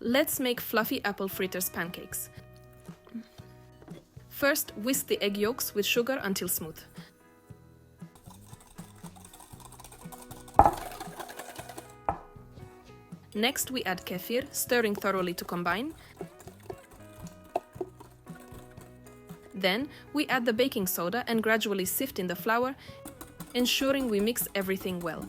Let's make fluffy apple fritters pancakes. First, whisk the egg yolks with sugar until smooth. Next, we add kefir, stirring thoroughly to combine. Then, we add the baking soda and gradually sift in the flour, ensuring we mix everything well.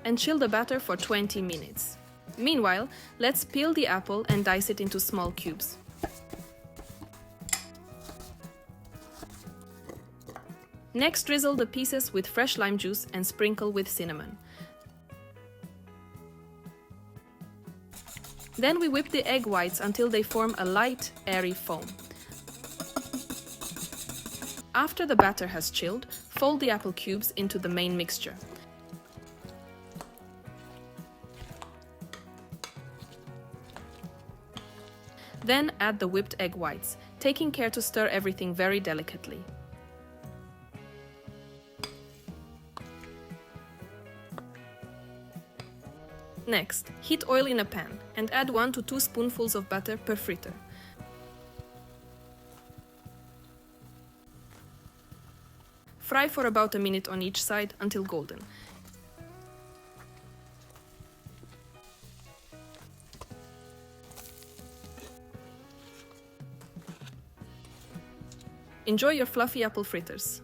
And chill the batter for 20 minutes. Meanwhile, let's peel the apple and dice it into small cubes. Next, drizzle the pieces with fresh lime juice and sprinkle with cinnamon. Then we whip the egg whites until they form a light, airy foam. After the batter has chilled, fold the apple cubes into the main mixture. Then add the whipped egg whites, taking care to stir everything very delicately. Next, heat oil in a pan and add 1 to 2 spoonfuls of butter per fritter. Fry for about a minute on each side until golden. Enjoy your fluffy apple fritters!